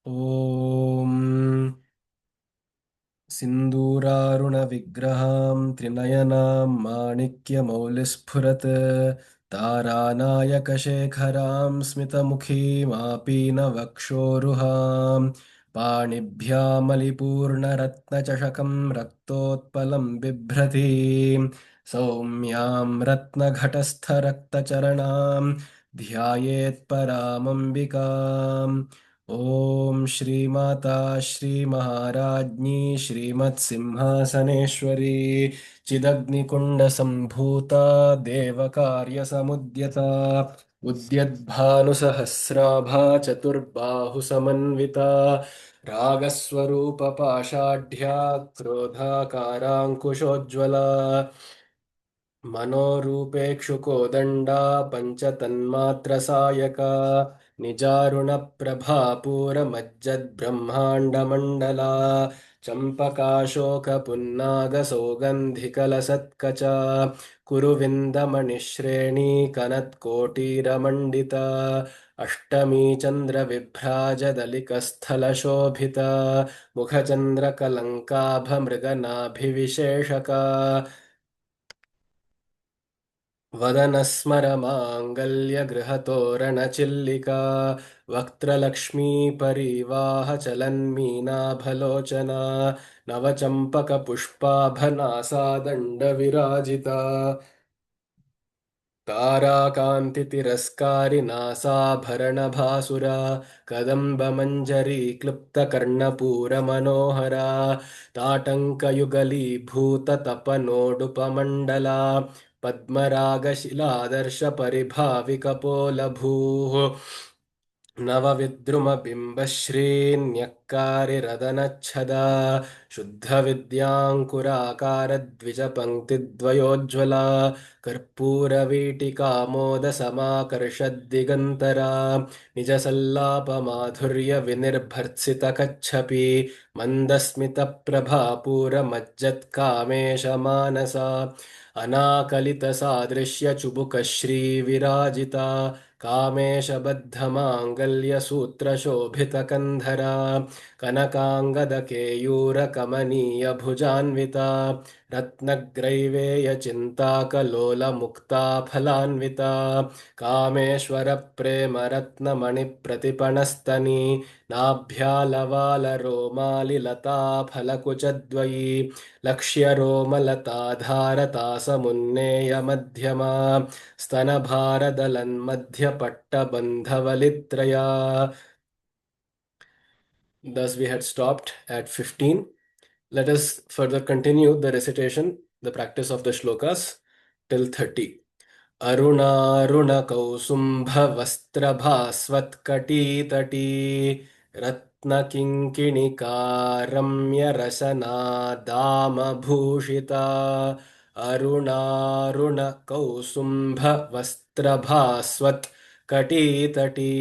Om सिन्दूरारुणविग्रहां त्रिनयनां माणिक्यमौलिस्फुरत् तारानायकशेखरां स्मितमुखीमापीनवक्षोरुहां पाणिभ्यामलिपूर्णरत्नचषकं रक्तोत्पलं बिभ्रतीं सौम्यां रत्नघटस्थरक्तचरणां ध्यायेत्परामम्बिकाम्। Om Shri Mata श्रीमहाराज्ञी श्रीमत्सिंहासनेश्वरी चिदग्निकुण्डसम्भूता देवकार्यसमुद्यता उद्यद्भानुसहस्राभा चतुर्बाहुसमन्विता रागस्वरूपपाषाढ्या क्रोधाकाराङ्कुशोज्ज्वला मनोरूपेक्षुकोदण्डा पञ्चतन्मात्रसायका निजारुणप्रभापूरमज्जद्ब्रह्माण्डमण्डला चम्पकाशोकपुन्नागसौगन्धिकलसत्कचा कुरुविन्दमणिश्रेणी कनत्कोटीरमण्डिता Ashtami चन्द्रविभ्राजदलिकस्थलशोभिता मुखचन्द्रकलङ्काभमृगनाभिविशेषका वदनस्मरमाङ्गल्यगृहतोरणचिल्लिका वक्त्रलक्ष्मीपरीवाहचलन्मीनाभलोचना नवचम्पकपुष्पाभनासादण्डविराजिता ताराकान्तितिरस्कारिनासाभरणभासुरा कदम्बमञ्जरी क्लुप्तकर्णपूरमनोहरा ताटङ्कयुगलीभूततपनोडुपमण्डला पद्मरागशिलादर्शपरिभाविकपोलभूः नवविद्रुमबिम्बश्रीन्यक्कारिरदनच्छदा शुद्धविद्याङ्कुराकारद्विजपङ्क्तिद्वयोज्ज्वला कर्पूरवीटिकामोदसमाकर्षद्दिगन्तरा निजसल्लापमाधुर्यविनिर्भर्त्सितकच्छपि मन्दस्मितप्रभापूरमज्जत्कामेशमानसा अनाकलितसादृश्यचुबुकश्रीविराजिता कामेशबद्धमाङ्गल्यसूत्रशोभितकन्धरा कनकाङ्गदकेयूरकमनीयभुजान्विता रत्नग्रैवेयचिन्ताकलोलमुक्ताफलान्विता कामेश्वरप्रेमरत्नमणिप्रतिपणस्तनी नाभ्यालवालरोमालिलताफलकुचद्वयी लक्ष्यरोमलताधारतासमुन्नेयमध्यमा स्तनभारदलन्मध्यपट्टबन्धवलित्रया. Thus we had stopped at 15. Let us further continue the recitation, the practice of the shlokas till 30. अरुणारुणकौसुम्भवस्त्रभास्वत्कटीतटी रत्नकिङ्किणिकारम्यरशनादामभूषिता अरुणारुणकौसुम्भवस्त्रभास्वत्कटीतटी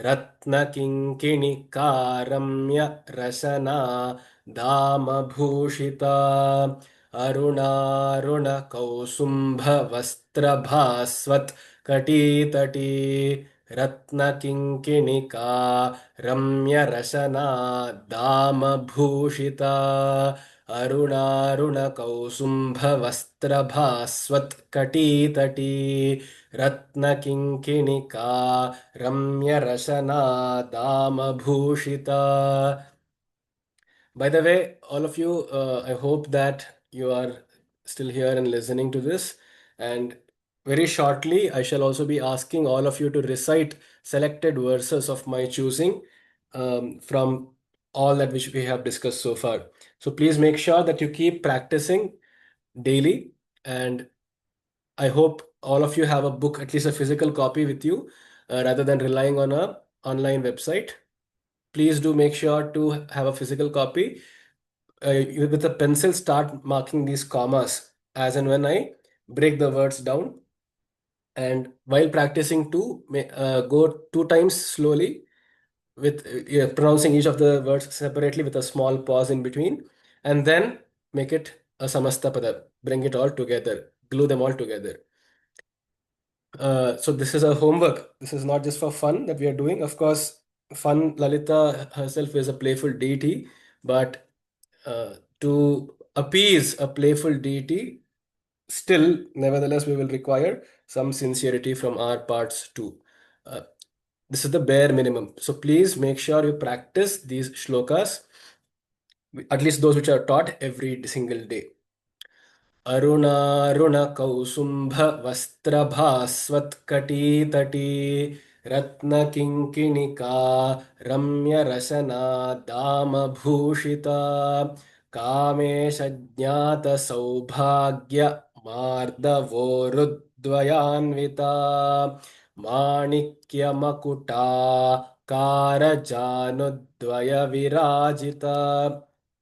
रत्नकिङ्किणिकारम्यरशनादामभूषिता अरुणारुणकौसुम्भवस्त्रभास्वत्कटीतटी रत्नकिङ्किणिका रम्यरशनादामभूषिता अरुणारुणकौसुम्भवस्त्रभास्वत्कटीतटी रत्नकिङ्किणिका रम्यरशनादामभूषिता. By the way, all of you, I hope that you are still here and listening to this. And very shortly, I shall also be asking all of you to recite selected verses of my choosing from all that which we have discussed so far. So please make sure that you keep practicing daily. And I hope all of you have a book, at least a physical copy with you, rather than relying on a online website. Please do make sure to have a physical copy. With a pencil, start marking these commas as and when I break the words down. And while practicing too, go 2 times slowly with pronouncing each of the words separately with a small pause in between, and then make it a samasta pada. Bring it all together, glue them all together. So this is a homework. This is not just for fun that we are doing. Of course, fun. Lalita herself is a playful deity, but to appease a playful deity, still, nevertheless, we will require some sincerity from our parts too. Uh, this is the bare minimum. So please make sure you practice these shlokas, at least those which are taught every single day. अरुणारुणकौसुम्भवस्त्रभास्वत्कटीतटी रत्नकिङ्किणिका रम्यरशना दामभूषिता कामेशज्ञातसौभाग्यमार्दवोरुद्वयान्विता माणिक्यमकुटा कारजानुद्वयविराजिता.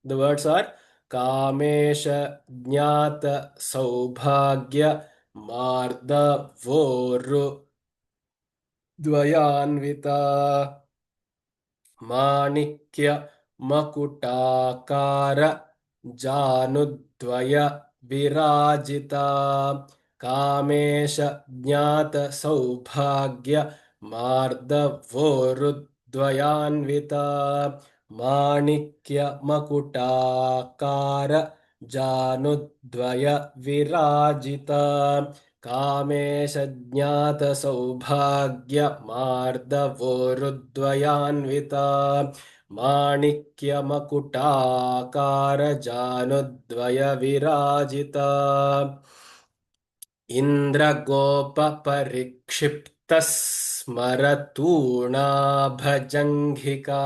The words are Kamesh ज्ञात सौभाग्य मार्दवोरुद्वयान्विता माणिक्य मकुटाकार जानुद्वय विराजिता कामेश ज्ञात सौभाग्य मार्दवोरुद्वयान्विता माणिक्य मकुटाकार जानुद्वय विराजिता कामेश ज्ञात सौभाग्य मार्दवोरुद्वयान्विता माणिक्य मकुटाकार जानुद्वय विराजिता इन्द्रगोपपरिक्षिप्तस्मरतूणाभजङ्घिका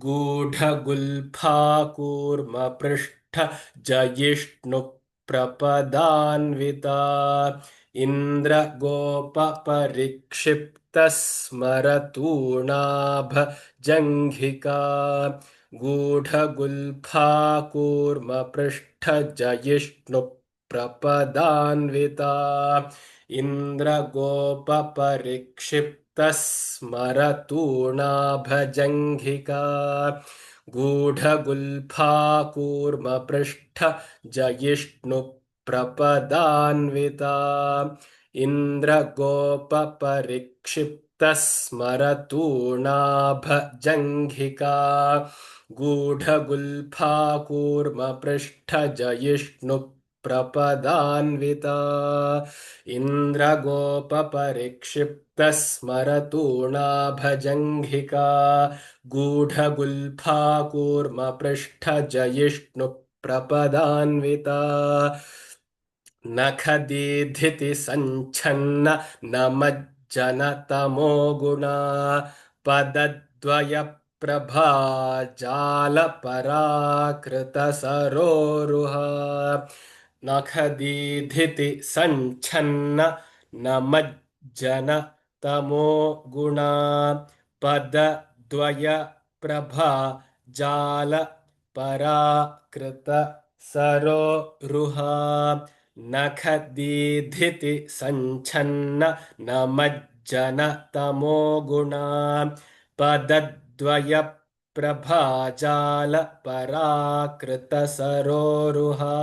गूढगुल्फाकूर्मपृष्ठ जयिष्णुप्रपदान्विता इन्द्रगोपपरिक्षिप्तस्मरतूणाभजङ्घिका गूढगुल्फाकूर्मपृष्ठ जयिष्णुप्रपदान्विता इन्द्रगोपपरिक्षिप्तस्मरतूणाभजङ्घिका गूढगुल्फाकूर्मपृष्ठ जयिष्णुप्रपदान्विता इन्द्रगोपपरिक्षिप्तस्मरतूणाभजङ्घिका गूढगुल्फाकूर्मपृष्ठ जयिष्णुप्रपदान्विता इन्द्रगोपपरिक्षिप्तस्मरतूणाभजङ्घिका गूढगुल्फाकूर्मपृष्ठ नखदीधिति सञ्छन्न नमज्जनतमो गुणा पदद्वयप्रभाजालपराकृतसरोरुहा नखदीधिति सञ्छन्न नमज्जनतमो गुणा पदद्वयप्रभा जालपराकृतसरोरुहा नखदीधिति सञ्छन्न नमज्जनतमो गुणा पदद्वयप्रभाजालपराकृतसरोरुहा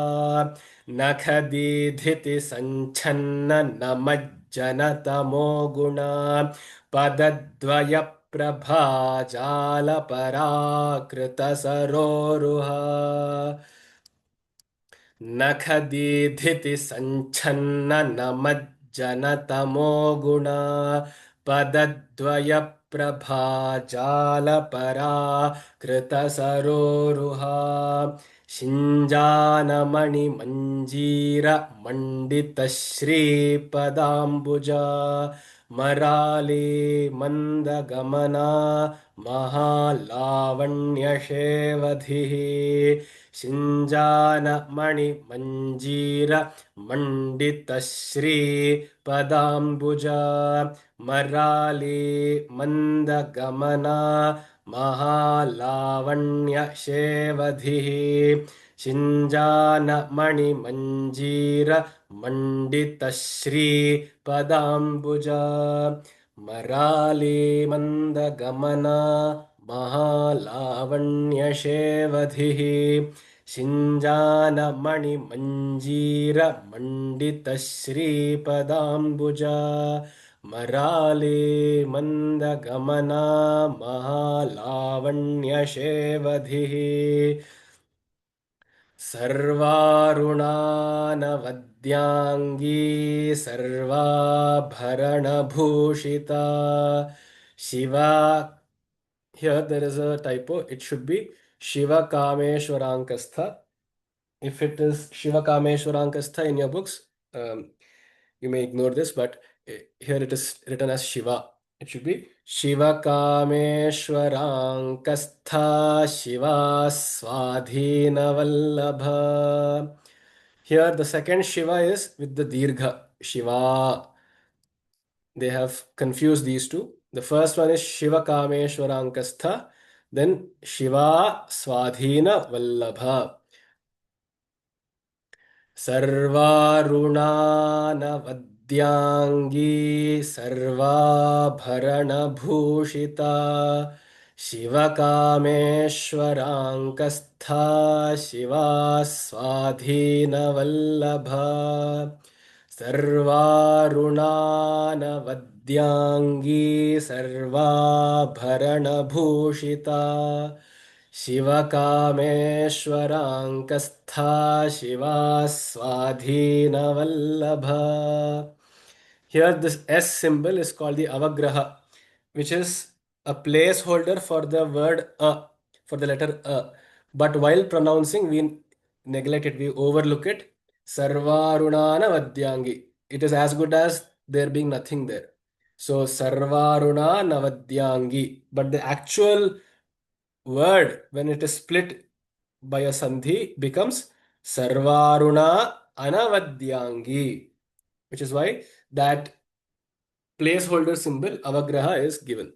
नखदीधिति सञ्छन्न नमज्जनतमो गुणा पदद्वयप्रभाजालपराकृतसरोरुहा नखदीधिति सञ्छन्न नमज्जनतमो गुणा पदद्वयप्रभाजालपराकृतसरोरुहा शिञ्जानमणिमञ्जीरमण्डितश्रीपदाम्बुजा मराली मन्दगमना महालावण्यशेवधिः शिञ्जानमणिमञ्जीरमण्डितश्रीपदाम्बुजा मराली मन्दगमना महालावण्यशेवधिः शिञ्जानमणिमञ्जीरमण्डितश्रीपदाम्बुजा मराली मन्दगमना महालावण्यशेवधिः शिञ्जानमणिमञ्जीरमण्डितश्रीपदाम्बुजा मराले मन्दगमना महालावण्यशेवधिः सर्वारुणानवद्याङ्गी सर्वाभरणभूषिता Shiva. Here there is a typo. It should be Shiva Kameshwarankastha. If it is Shiva Kameshwarankastha in your books, you may ignore this, but here it is written as Shiva. It should be Shiva Kameshwarankastha Shiva Swadhina Vallabha. Here the second Shiva is with the Dirgha. Shiva. They have confused these two. The first one is Shiva Kameshwarankastha, then Shiva Swadhina Vallabha. सर्वारुणानवद्याङ्गी सर्वाभरणभूषिता शिवकामेश्वराङ्कस्था Shiva स्वाधीनवल्लभा सर्वारुणानवद्याङ्गी सर्वाभरणभूषिता शिवकामेश्वराङ्कस्था Shiva स्वाधीनवल्लभा. Here, this S symbol is called the avagraha, which is a placeholder for the word for the letter a. But while pronouncing, we neglect it, we overlook it. Sarvarunana vadyangi. It is as good as there being nothing there. So, Sarvaruna Navadyangi. But the actual word, when it is split by a sandhi, becomes Sarvaruna Anavadyangi, which is why that placeholder symbol avagraha is given.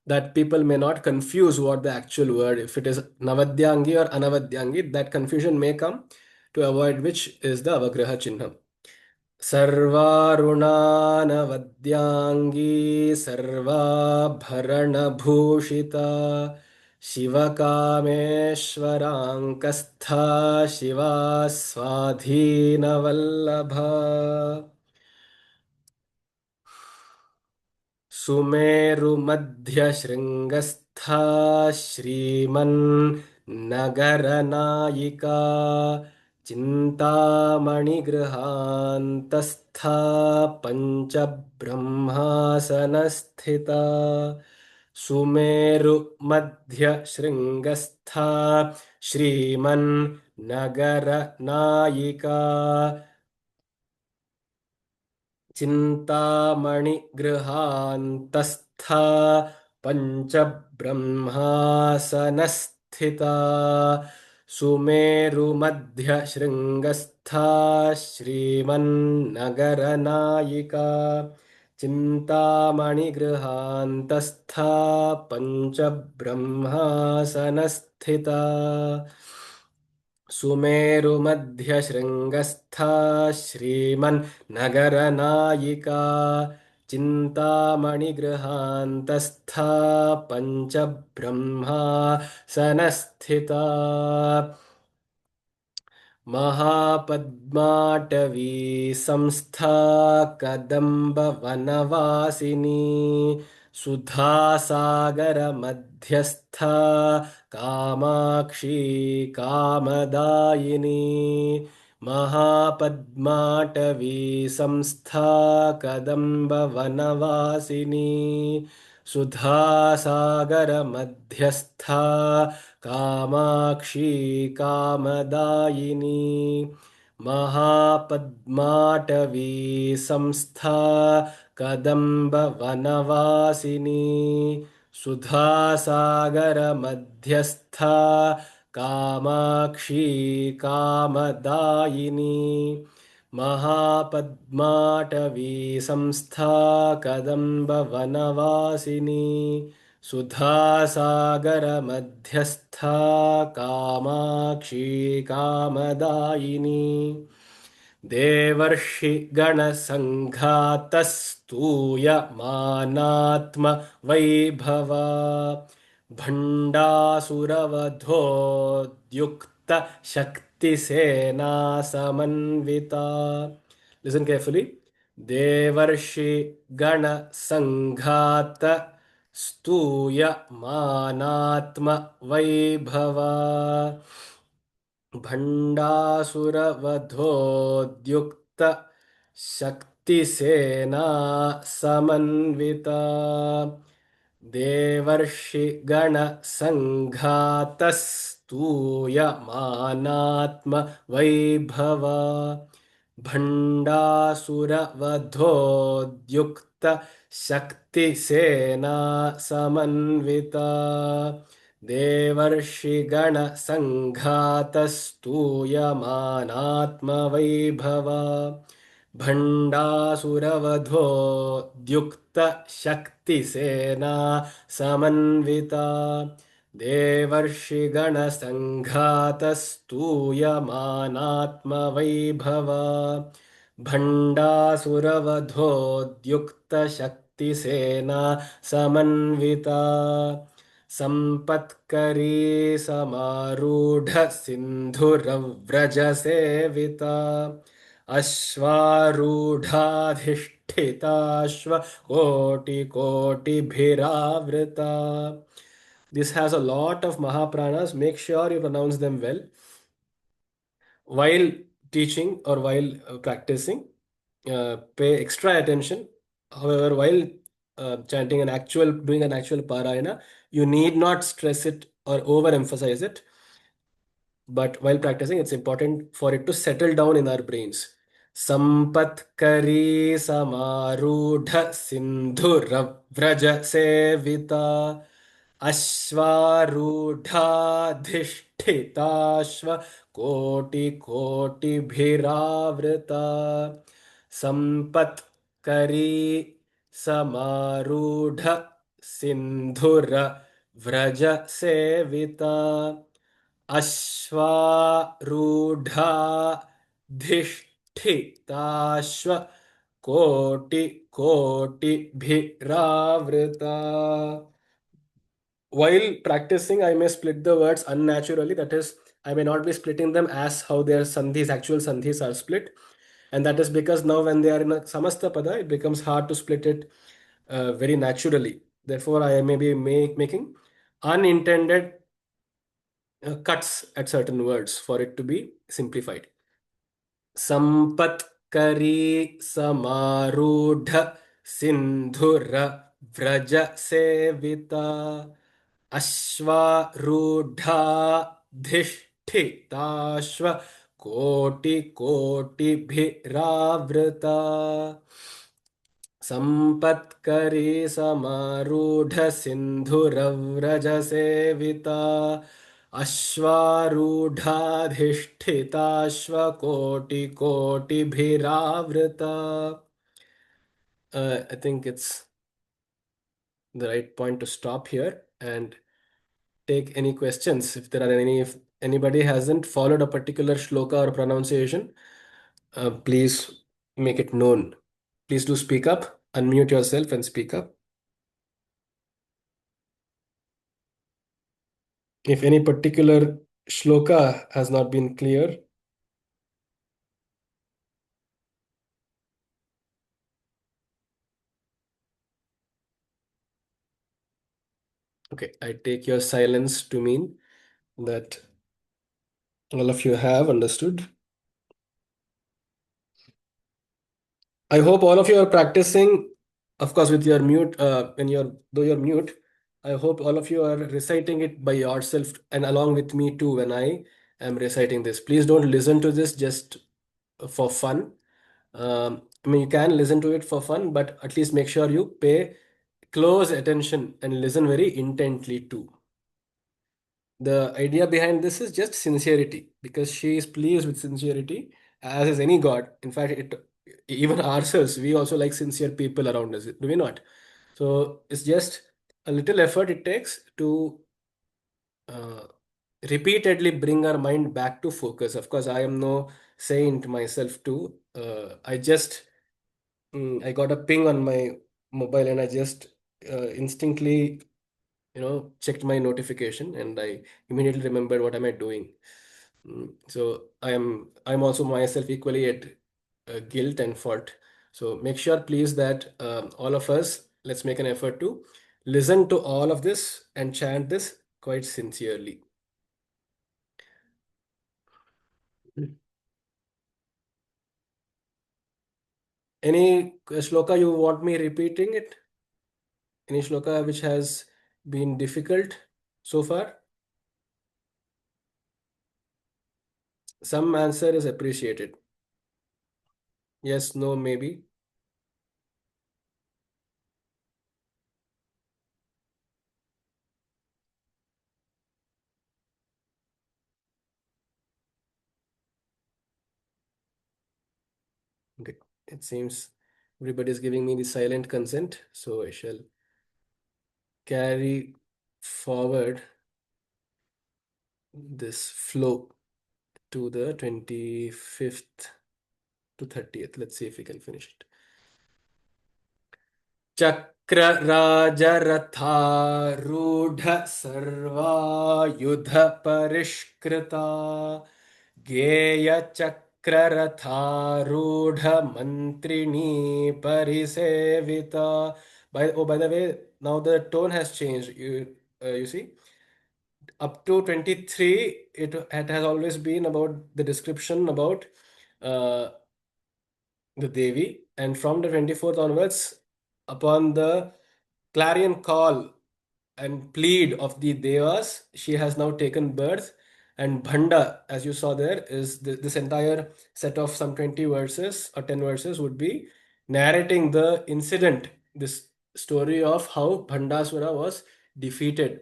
That people may not confuse what the actual word, if it is Navadyangi or Anavadyangi, that confusion may come, to avoid which is the avagraha chinham. सर्वारुणानवद्याङ्गी सर्वाभरणभूषिता शिवकामेश्वराङ्कस्था Shiva स्वाधीनवल्लभा सुमेरुमध्यशृङ्गस्था श्रीमन्नगरनायिका चिन्तामणिगृहान्तस्था पञ्चब्रह्मासनस्थिता सुमेरुमध्यशृङ्गस्था श्रीमन्नगरनायिका चिन्तामणिगृहान्तस्था पञ्चब्रह्मासनस्थिता सुमेरुमध्यशृङ्गस्था श्रीमन्नगरनायिका चिन्तामणिगृहान्तस्था पञ्चब्रह्मासनस्थिता सुमेरुमध्यशृङ्गस्था श्रीमन्नगरनायिका चिन्तामणिगृहान्तस्था पञ्चब्रह्मासनस्थिता महापद्माटवी संस्था कदम्बवनवासिनी सुधासागरमध्यस्था कामाक्षी कामदायिनी महापद्माटवी संस्था कदम्बवनवासिनी सुधासागरमध्यस्था कामाक्षी कामदायिनी महापद्माटवी संस्था कदम्बवनवासिनी सुधासागरमध्यस्था कामाक्षी कामदायिनी महापद्माटवी संस्था कदम्बवनवासिनी सुधासागरमध्यस्था कामाक्षी कामदायिनी देवर्षिगणसङ्घातस्तूयमानात्मवैभवा भण्डासुरवधोद्युक्तशक्तिसेना समन्विता. Listen carefully. देवर्षि गण संघात स्तूयमानात्म वैभवा भण्डासुरवधोद्युक्त शक्तिसेना समन्विता देवर्षिगणसङ्घातस्तूयमानात्म वैभवा भण्डासुरवधोद्युक्त शक्तिसेना समन्विता देवर्षिगणसङ्घातस्तूयमानात्मवैभवा भण्डासुरवधोद्युक्तशक्तिसेना समन्विता देवर्षिगणसङ्घातस्तूयमानात्मवैभवा भण्डासुरवधोद्युक्तशक्तिसेना समन्विता सम्पत्करी समारूढ सिन्धुरव्रजसेविता अश्वारूढाधिष्ठिताश्व कोटिकोटिभिरावृता. This has a lot of Mahapranas. Make sure you pronounce them well while teaching or while practicing. Pay extra attention. However, while chanting doing an actual parayana, you need not stress it or overemphasize it. But while practicing, it's important for it to settle down in our brains. Sampatkari samarudha sindhuravraja sevita अश्वारूढाधिष्ठिताश्व कोटिकोटिभिरावृता सम्पत्करी समारूढ सिन्धुरव्रजसेविता अश्वारूढाधिष्ठिताश्व कोटिकोटिभिरावृता. While practicing, I may split the words unnaturally. That is, I may not be splitting them as how their sandhis, actual sandhis are split. And that is because now when they are in a samasta pada, it becomes hard to split it very naturally. Therefore, I may be making unintended cuts at certain words for it to be simplified. Sampatkari Samaruddha Sindhura Vraja Sevita Ashwarudhadhisthitashva Koti Koti Bhiravrata Sampatkari Samarudha Sindhuravraja Sevita अश्वारूढ़ाधिष्ठिताश्व कोटि कोटिभिरावृता. I think it's the right point to stop here and take any questions if there are any. If anybody hasn't followed a particular shloka or pronunciation, please make it known. Please do speak up, unmute yourself and speak up. If any particular shloka has not been clear, okay, I take your silence to mean that all of you have understood. I hope all of you are practicing, of course, with your mute, though you're mute. I hope all of you are reciting it by yourself and along with me too when I am reciting this. Please don't listen to this just for fun. I mean, you can listen to it for fun, but at least make sure you pay close attention and listen very intently too. The idea behind this is just sincerity because she is pleased with sincerity, as is any god. In fact, even ourselves, we also like sincere people around us, do we not? So it's just a little effort it takes to uh, repeatedly bring our mind back to focus. Of course, I am no saint myself too. I got a ping on my mobile and I just instinctly checked my notification and I immediately remembered what am I doing. So I'm also myself equally at guilt and fault So make sure, please, that all of us, let's make an effort to listen to all of this and chant this quite sincerely. Any shloka you want me repeating it? Any shloka which has been difficult so far? Some answer is appreciated. Yes, no, maybe. Okay. It seems everybody is giving me the silent consent, so I shall carry forward this flow to the 25th to 30th. Let's see if we can finish it. चक्रराजरथारूढ सर्वायुध परिष्कृता गेयचक्ररथारूढ मन्त्रिणी परिसेविता. By the way, now the tone has changed. You see, up to 23, it has always been about the description about uh, the Devi, and from the 24th onwards, upon the clarion call and plead of the Devas, she has now taken birth. And Bhanda, as you saw there, is this entire set of some 20 verses or 10 verses would be narrating the incident, this story of how Bhandasura was defeated.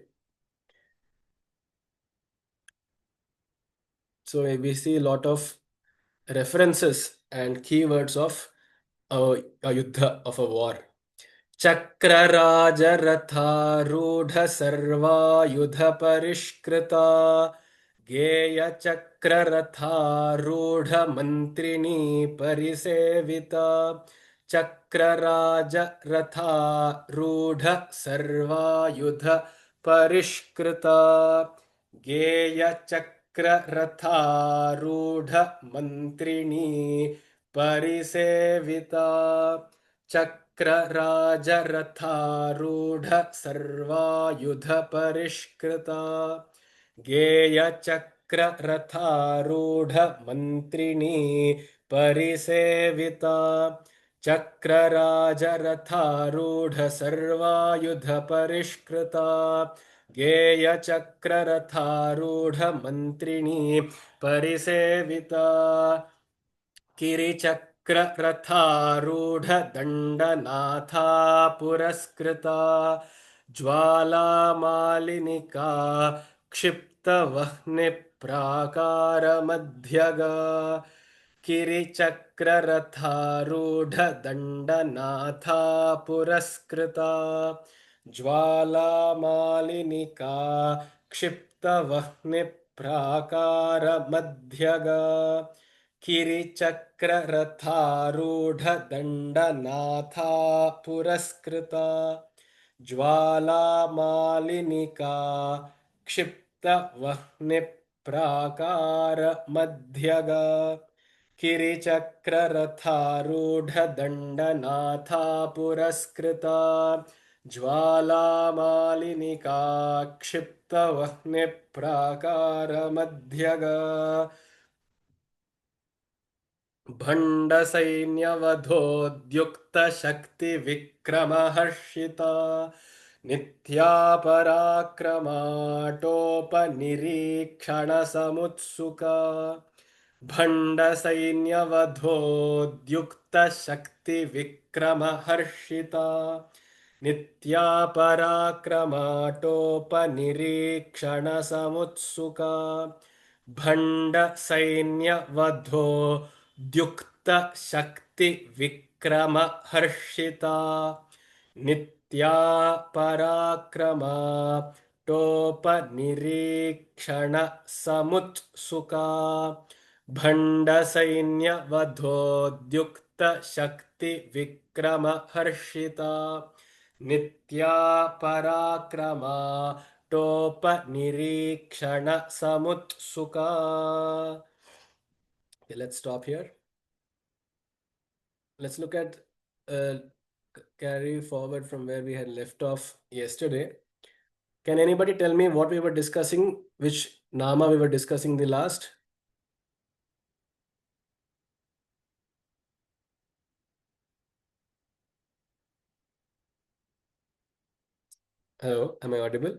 So we see a lot of references and keywords of a yuddha, of a war. चक्रराजरथारूढ सर्वायुध परिष्कृता गेयचक्ररथारूढ मन्त्रिणी परिसेविता चक्रराजरथारूढ सर्वायुध परिष्कृता गेयचक्ररथारूढ मन्त्रिणी परिसेविता चक्रराजरथारूढ सर्वायुध परिष्कृता गेयचक्ररथारूढ मन्त्रिणी परिसेविता चक्रराजरथारूढ सर्वायुध परिष्कृता गेयचक्ररथारूढ मन्त्रिणी परिसेविता किरिचक्ररथारूढदण्डनाथा पुरस्कृता ज्वालामालिनिका क्षिप्तवह्निप्राकारमध्यगा किरिचक्ररथारूढदण्डनाथा पुरस्कृता ज्वालामालिनिका क्षिप्तवह्निप्राकारमध्यगा किरिचक्ररथारूढदण्डनाथा पुरस्कृता ज्वालामालिनिका क्षिप्तवह्निप्राकारमध्यगा किरिचक्ररथारूढदण्डनाथा पुरस्कृता ज्वालामालिनिका क्षिप्तवह्निप्राकारमध्यगा भण्डसैन्यवधोद्युक्तशक्तिविक्रमहर्षिता नित्या पराक्रमाटोपनिरीक्षणसमुत्सुका भण्डसैन्यवधोद्युक्तशक्तिविक्रमहर्षिता नित्या पराक्रमाटोपनिरीक्षणसमुत्सुका भण्ड सैन्यवधो द्युक्त शक्ति विक्रम हर्षिता नित्या पराक्रमा टोप निरीक्षण समुत्सुका भण्ड सैन्यवधो द्युक्त शक्ति विक्रम हर्षिता नित्या पराक्रमा टोपनिरीक्षण samutsuka. Okay, let's stop here. let's look at carry forward from where we had left off yesterday. Can anybody tell me what we were discussing, which Nama we were discussing the last? Hello, am I audible?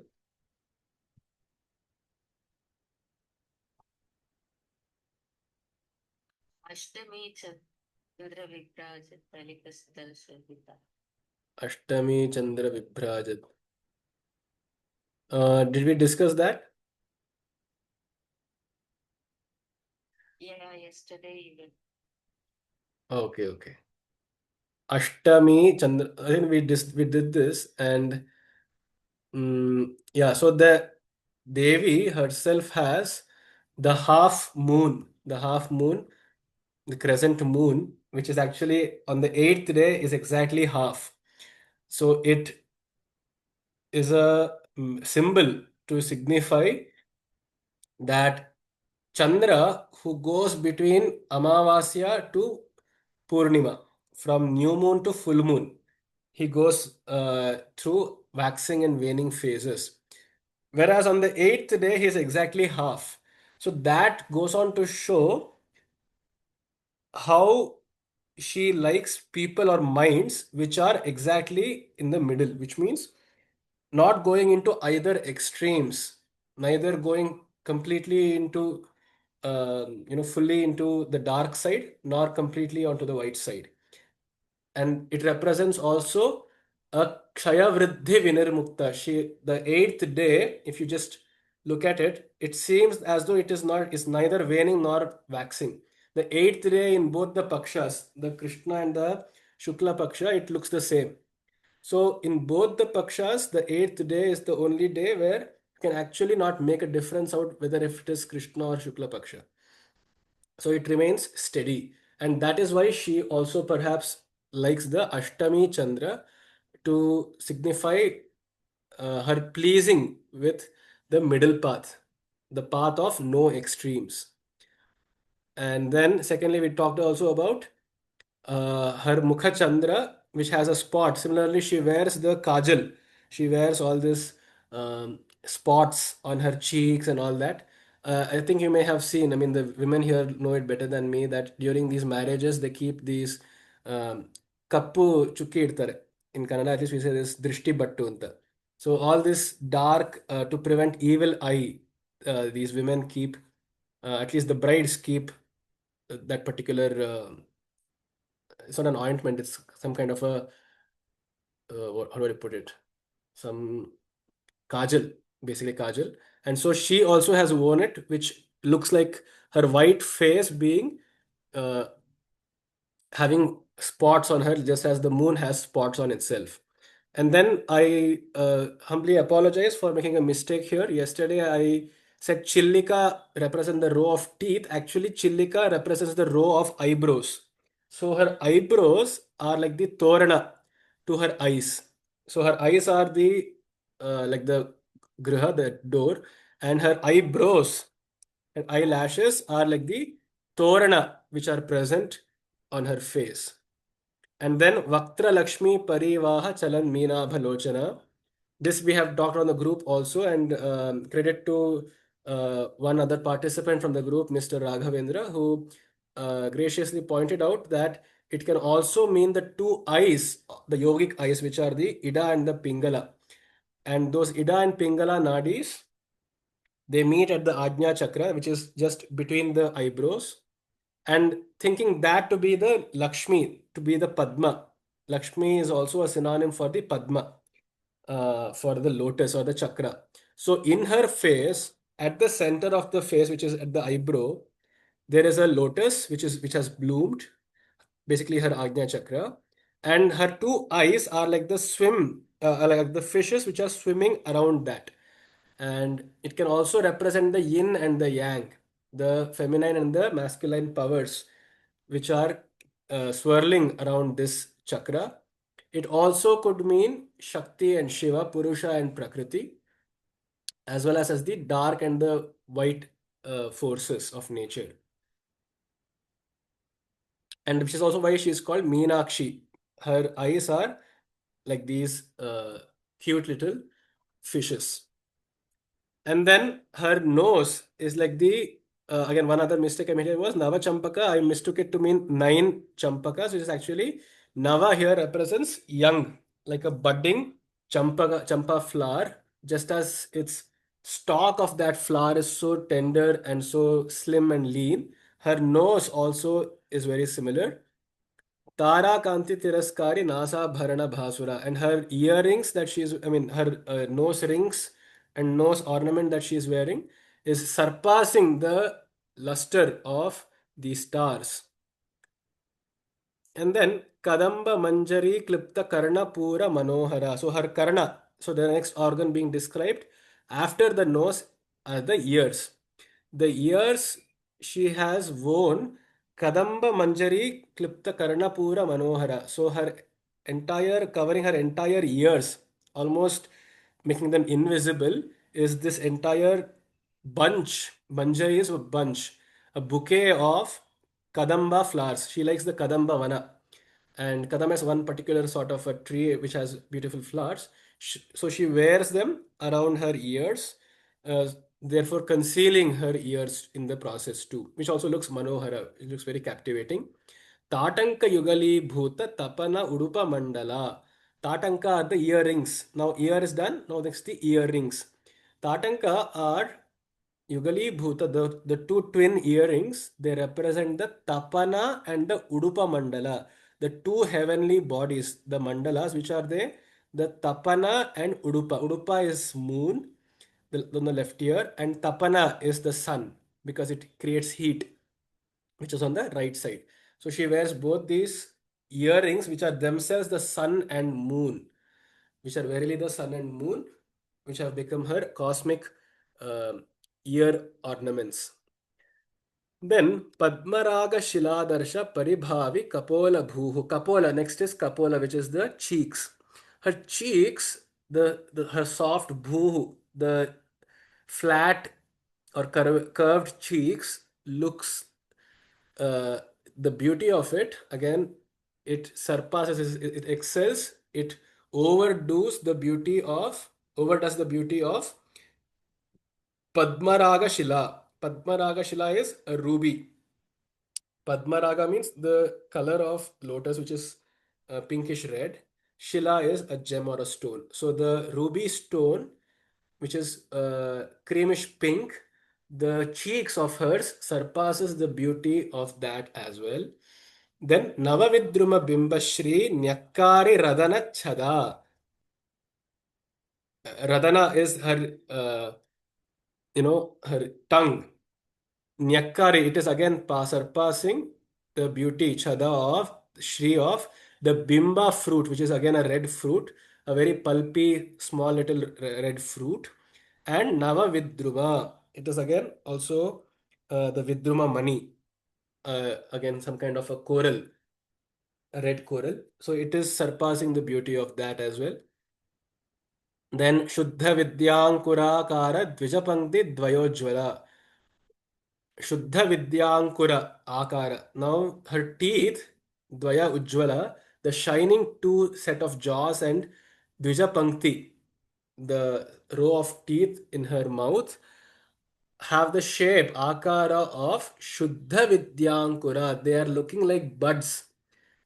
Ashtami Chandra विभ्राजत तलिकस्थल Sobhita. Ashtami Chandra Vibhrajat. Did we discuss that? Yeah, yesterday even. Okay, okay. Ashtami Chandra. I think we did this, and yeah. So the Devi herself has the half moon, the crescent moon, which is actually on the eighth day is exactly half. So it is a symbol to signify that Chandra, who goes between Amavasya to Purnima, from new moon to full moon, he goes through waxing and waning phases. Whereas on the eighth day, he is exactly half. So that goes on to show how she likes people or minds which are exactly in the middle, which means not going into either extremes, neither going completely into fully into the dark side, nor completely onto the white side. And it represents also a Kshaya Vriddhi Vinirmukta. She, the eighth day, if you just look at it, it seems as though it is not, is neither waning nor waxing. The eighth day in both the Pakshas, the Krishna and the Shukla Paksha, it looks the same. So in both the Pakshas, the eighth day is the only day where you can actually not make a difference out whether if it is Krishna or Shukla Paksha. So it remains steady. And that is why she also perhaps likes the Ashtami Chandra to signify her pleasing with the middle path, the path of no extremes. And then, secondly, we talked also about her Mukha Chandra, which has a spot. Similarly, she wears the kajal. She wears all these spots on her cheeks and all that. I think you may have seen, I mean, the women here know it better than me, that during these marriages, they keep these kappu chukki idtare. In Kannada, at least we say this drishti battu anta. So all this dark to prevent evil eye, these women keep, at least the brides keep that particular it's not an ointment, it's some kind of a how do I put it, some kajal, basically kajal. And so she also has worn it, which looks like her white face being uh, having spots on her, just as the moon has spots on itself. And then I humbly apologize for making a mistake here. Yesterday I said Chillika represents the row of teeth. Actually, Chillika represents the row of eyebrows. So her eyebrows are like the torana to her eyes. So her eyes are the like the griha, the door, and her eyebrows and eyelashes are like the torana which are present on her face. And then Vaktra Lakshmi Parivaha Chalan Meena Bhalochana. This we have talked on the group also, and credit to one other participant from the group, Mr. Raghavendra, who graciously pointed out that it can also mean the two eyes, the yogic eyes, which are the Ida and the Pingala. And those Ida and Pingala nadis, they meet at the Ajna Chakra, which is just between the eyebrows, and thinking that to be the Lakshmi, to be the Padma. Lakshmi is also a synonym for the Padma, for the lotus or the chakra. So in her face, at the center of the face, which is at the eyebrow, there is a lotus which has bloomed, basically her Ajna chakra, and her two eyes are like the like the fishes which are swimming around that. And it can also represent the yin and the yang, the feminine and the masculine powers, which are swirling around this chakra. It also could mean Shakti and Shiva, Purusha and Prakriti, as the dark and the white forces of nature. and which is also why she is called Meenakshi. Her eyes are like these cute little fishes. And then her nose is like the again, one other mistake I made here was Nava Champaka. I mistook it to mean nine Champakas, which is actually Nava here represents young, like a budding champa flower, just as its stalk of that flower is so tender and so slim and lean. Her nose also is very similar. Tara Kanti Tiraskari Nasa Bharana Bhasura. And her earrings that she's, I mean, her nose rings and nose ornament that she is wearing is surpassing the luster of the stars. And then Kadamba Manjari Klipta Karna Pura Manohara. So her Karna, so the next organ being described after the nose are the ears. The ears she has worn Kadamba Manjari Klipta Karna Pura Manohara. So her entire covering her entire ears, almost making them invisible, is this entire bunch. Manjari is a bunch, a bouquet of Kadamba flowers. She likes the Kadamba Vana. And Kadamba is one particular sort of a tree which has beautiful flowers. So she wears them around her ears, uh, therefore concealing her ears in the process too, which also looks manohara. It looks very captivating. Tatanka Yugali Bhuta Tapana Udupa Mandala. Tatanka are the earrings. Now ear is done. Now next the earrings. Tatanka are Yugali Bhuta, the two twin earrings, they represent the Tapana and the Udupa Mandala, the two heavenly bodies, the mandalas, which are they? The Tapana and Udupa. Udupa is moon on the left ear, and Tapana is the sun because it creates heat, which is on the right side. So she wears both these earrings, which are themselves the sun and moon, which are verily the sun and moon, which have become her cosmic ear ornaments. Then Padmaraga Shiladarsha Paribhavi Kapola Bhuhu. Kapola, next is Kapola, which is the cheeks. Her cheeks, her soft bhuhu, the flat or curved cheeks looks the beauty of it again, it surpasses, it excels, it overdoes the beauty of Padmaraga Shila. Padmaraga Shila is a ruby. Padmaraga means the color of lotus, which is pinkish red. Shila is a gem or a stone. So the ruby stone, which is creamish pink, the cheeks of hers surpasses the beauty of that as well. Then Navavidruma Bimbashri Nyakkari Radana Chada. Radana is her, her tongue. Nyakkari, it is again surpassing the beauty, Chada of Shri of the Bimba fruit, which is again a red fruit, a very pulpy, small little red fruit. And Navavidruma, it is again also the Vidruma money, again some kind of a coral, a red coral. So it is surpassing the beauty of that as well. Then Shuddha Vidyankura Dvijapankti Dvayojwala. Shuddha Vidyankura Akara. Now her teeth, Dvaya Ujjwala, the shining two set of jaws and Dvijapankti, the row of teeth in her mouth, have the shape, Akara of Shuddha Vidyankura. They are looking like buds,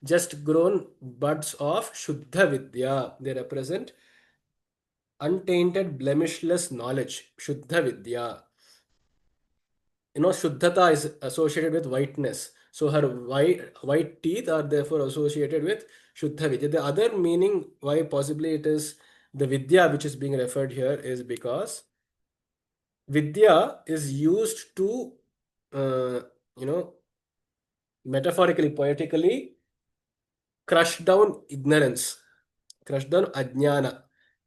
just grown buds of Shuddha Vidya. They represent untainted, blemishless knowledge, Shuddha Vidya. Shuddhata is associated with whiteness. So her white teeth are therefore associated with Shuddha Vidya. The other meaning why possibly it is the Vidya which is being referred here is because Vidya is used to, uh, you know, metaphorically, poetically crush down ignorance, crush down ajnana.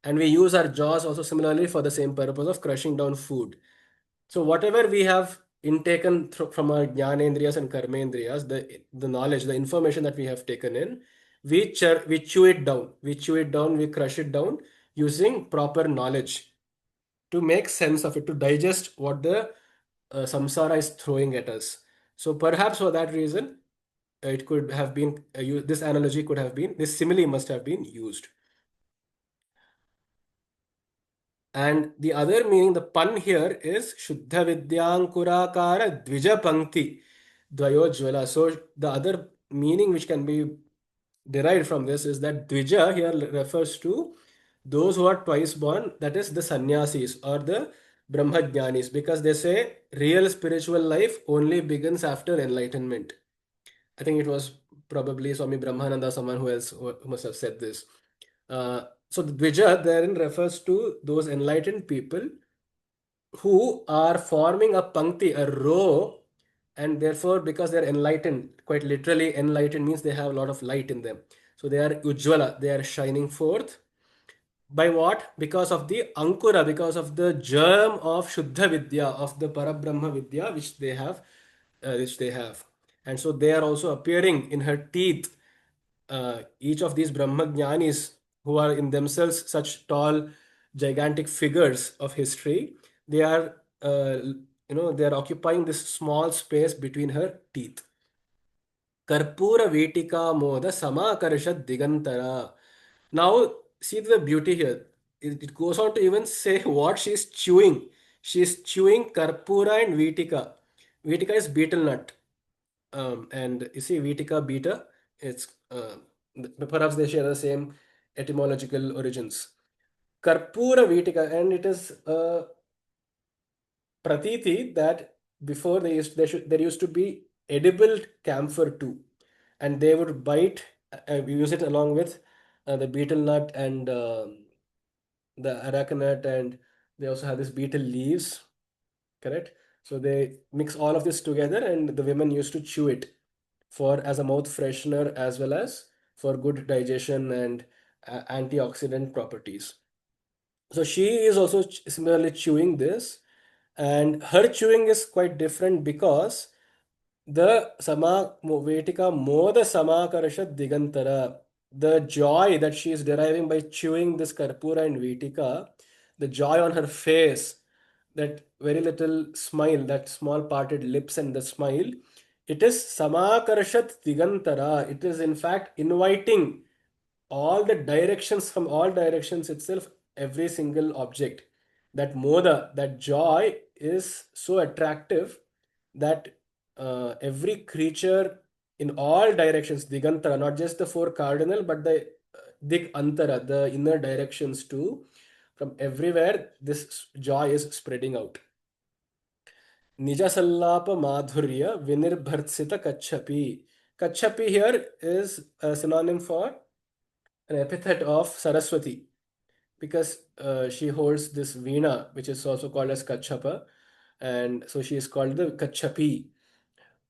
And we use our jaws also similarly for the same purpose of crushing down food. So whatever we have intaken from our jnanendriyas and karmendriyas, the knowledge, the information that we have taken in, we chew it down. We chew it down, we crush it down using proper knowledge to make sense of it, to digest what the samsara is throwing at us. So perhaps for that reason, it could have been this analogy could have been, this simile must have been used. And the other meaning, the pun here is Shuddha Vidyankurakara Dvija Pankti Dvayojvala. So the other meaning which can be derived from this is that Dvija here refers to those who are twice born, that is the sannyasis or the Brahmajnanis, because they say real spiritual life only begins after enlightenment. I think it was probably Swami Brahmananda, someone who else who must have said this. So the Dvija therein refers to those enlightened people who are forming a pankti, a row, and therefore because they're enlightened, quite literally enlightened means they have a lot of light in them. So they are ujjvala, they are shining forth. By what? Because of the ankura, because of the germ of Shuddha Vidya, of the Parabrahma Vidya, which they have. And so they are also appearing in her teeth. Each of these Brahmajnanis, who are in themselves such tall, gigantic figures of history, they are, they are occupying this small space between her teeth. Karpura Vetika Moda Samakarsha Digantara. Now, see the beauty here. It goes on to even say what she's chewing. She's chewing Karpura and Vetika. Vetika is betel nut. And you see, Vetika, beta, it's perhaps they share the same etymological origins. Karpura Vetika, and it is pratiti that before there used to be edible camphor too, and they would bite, use it along with the betel nut and the areca nut, and they also have this betel leaves, correct? So they mix all of this together, and the women used to chew it for as a mouth freshener as well as for good digestion and antioxidant properties. So she is also similarly chewing this, and her chewing is quite different because the Vetika Moda Samakarasha Digantara, the joy that she is deriving by chewing this Karpura and Vetika, the joy on her face, that very little smile, that small parted lips and the smile, it is Samakarshat Digantara. It is in fact inviting all the directions, from all directions itself, every single object. That moda, that joy is so attractive that every creature in all directions, digantara, not just the four cardinal, but the dig antara, the inner directions too, from everywhere, this joy is spreading out. Nijasallapa madhurya vinirbhartsita kachapi. Kachapi here is a synonym for an epithet of Saraswati, because she holds this veena, which is also called as Kachapa, and so she is called the Kachapi.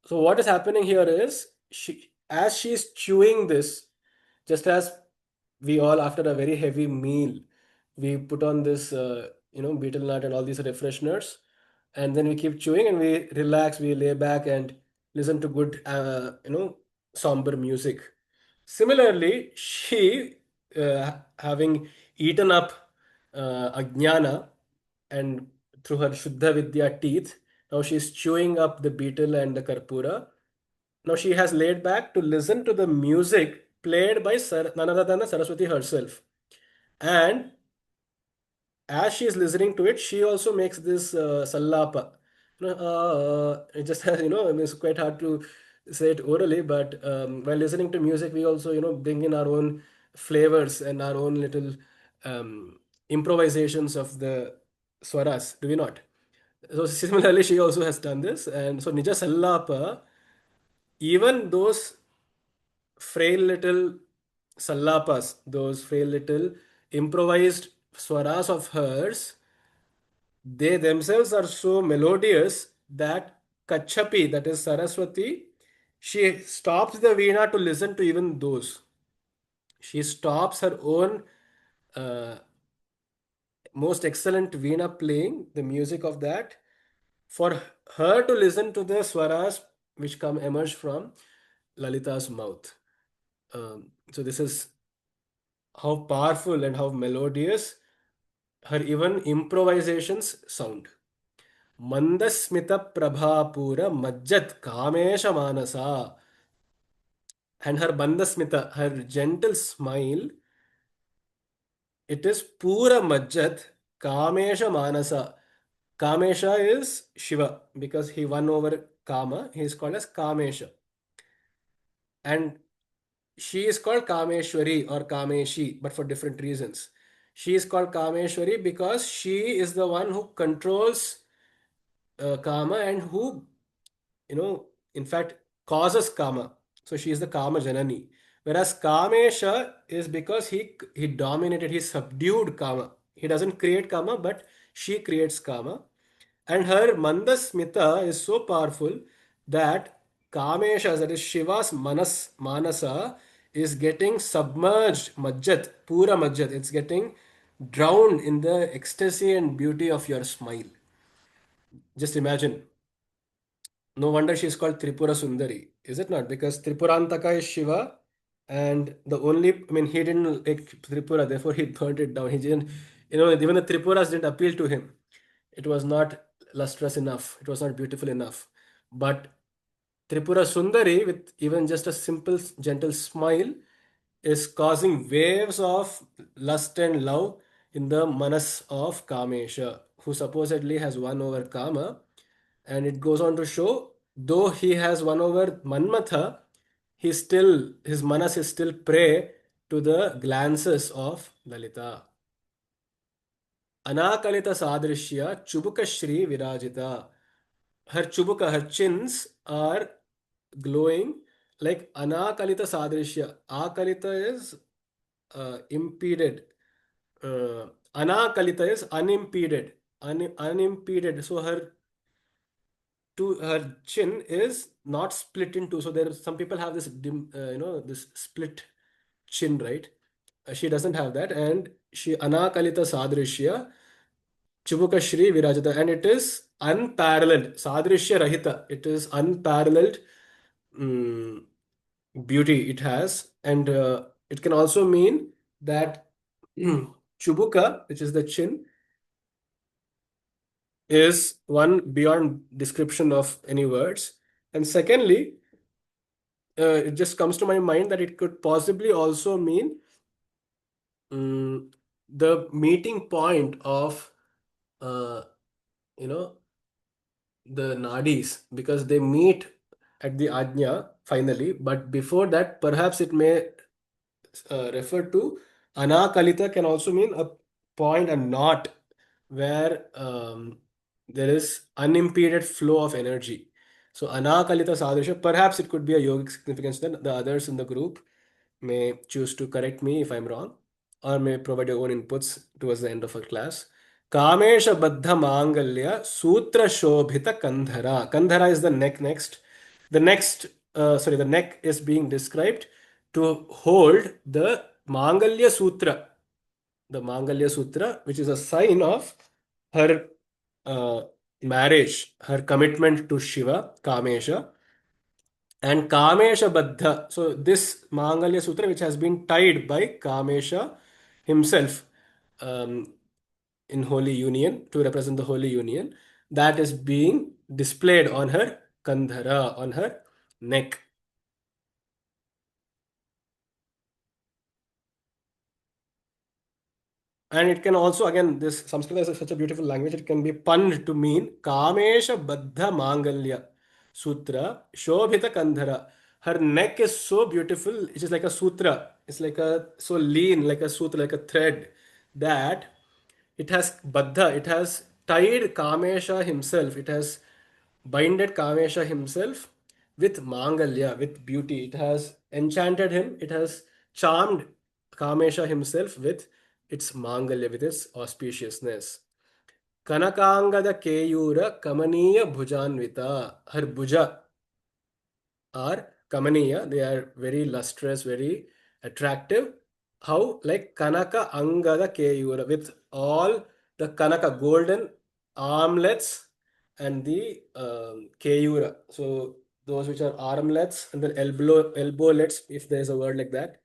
So what is happening here is as she is chewing this, just as we all after a very heavy meal, we put on this, betel nut and all these refresheners, and then we keep chewing and we relax, we lay back and listen to good, somber music. Similarly, she, having eaten up Ajnana, and through her Shuddha Vidya teeth, now she's chewing up the betel and the Karpura. Now she has laid back to listen to the music played by none other than the Saraswati herself. And as she is listening to it, she also makes this sallapa. It just has, I mean, it's quite hard to say it orally, but while listening to music, we also, bring in our own flavors and our own little improvisations of the swaras, do we not? So similarly, she also has done this. And so Nija Sallapa, even those frail little sallapas, those frail little improvised swaras of hers, they themselves are so melodious that Kachapi, that is Saraswati, she stops the veena to listen to even those. She stops her own uh, most excellent veena playing, the music of that, for her to listen to the swaras which come emerge from Lalita's mouth. So this is how powerful and how melodious her even improvisations sound. Mandasmita Prabhapura Majjat Kamesha Manasa. And her bandasmita, her gentle smile, it is pura majjat kamesha manasa. Kamesha is Shiva because he won over Kama. He is called as Kamesha. And she is called Kameshwari or Kameshi, but for different reasons. She is called Kameshwari because she is the one who controls Kama and who, in fact, causes Kama. So she is the Kama Janani. Whereas Kamesha is because he dominated, he subdued Kama. He doesn't create Kama, but she creates Kama. And her Mandasmita is so powerful that Kamesha, that is Shiva's Manasa, is getting submerged, Majjat, Pura Majjat. It's getting drowned in the ecstasy and beauty of your smile. Just imagine. No wonder she's called Tripura Sundari, is it not? Because Tripurantaka is Shiva, and I mean, he didn't like Tripura, therefore he burnt it down. He didn't, even the Tripuras didn't appeal to him. It was not lustrous enough, it was not beautiful enough. But Tripura Sundari, with even just a simple, gentle smile, is causing waves of lust and love in the manas of Kamesha, who supposedly has won over Kama. And it goes on to show, though he has won over Manmatha, his manas is still prey to the glances of Lalita. Anakalita Sadrishya Chubuka Shri Virajita. Her chins are glowing like Anakalita Sadrishya. Akalita is impeded. Anakalita is unimpeded. Unimpeded. So her chin is not split in two. So there some people have this this split chin, right? She doesn't have that, and she Anakalita Sadrishya Chibuka Shri Virajita, and it is unparalleled. Sadrishya Rahita. It is unparalleled mm, beauty it has, and it can also mean that Chubuka, which is the chin, is one beyond description of any words. And secondly, it just comes to my mind that it could possibly also mean the meeting point of uh, you know the nadis, because they meet at the ajna finally, but before that perhaps it may refer to anakalita, can also mean a point, a knot where there is unimpeded flow of energy. So anakalita sadrisha, perhaps it could be a yogic significance. Then the others in the group may choose to correct me if I'm wrong, or may provide your own inputs towards the end of our class. Kamesha Baddha Mangalya Sutra Shobhita Kandhara. Kandhara is the neck next. The next, the neck is being described to hold the Mangalya Sutra. The Mangalya Sutra, which is a sign of her uh, marriage, her commitment to Shiva, Kamesha, and Kamesha Baddha. So this Mangalya Sutra, which has been tied by Kamesha himself in holy union to represent the holy union, that is being displayed on her Kandhara, on her neck. And it can also, again, this Samskrita is such a beautiful language, it can be punned to mean Kamesha Baddha Mangalya Sutra Shobhita Kandhara. Her neck is so beautiful, it is like a sutra. It's like so lean, like a sutra, like a thread, that it has Baddha, it has tied Kamesha himself, it has binded Kamesha himself with Mangalya, with beauty. It has enchanted him, it has charmed Kamesha himself with its Mangalya, with its auspiciousness. Kanakangada Keyura Kamaniya Bhujanvita. Her Bhuja are kamaniya, they are very lustrous, very attractive. How? Like Kanaka Angada Keyura, with all the Kanaka golden armlets and the Keyura. So those which are armlets and the elbowlets, if there is a word like that.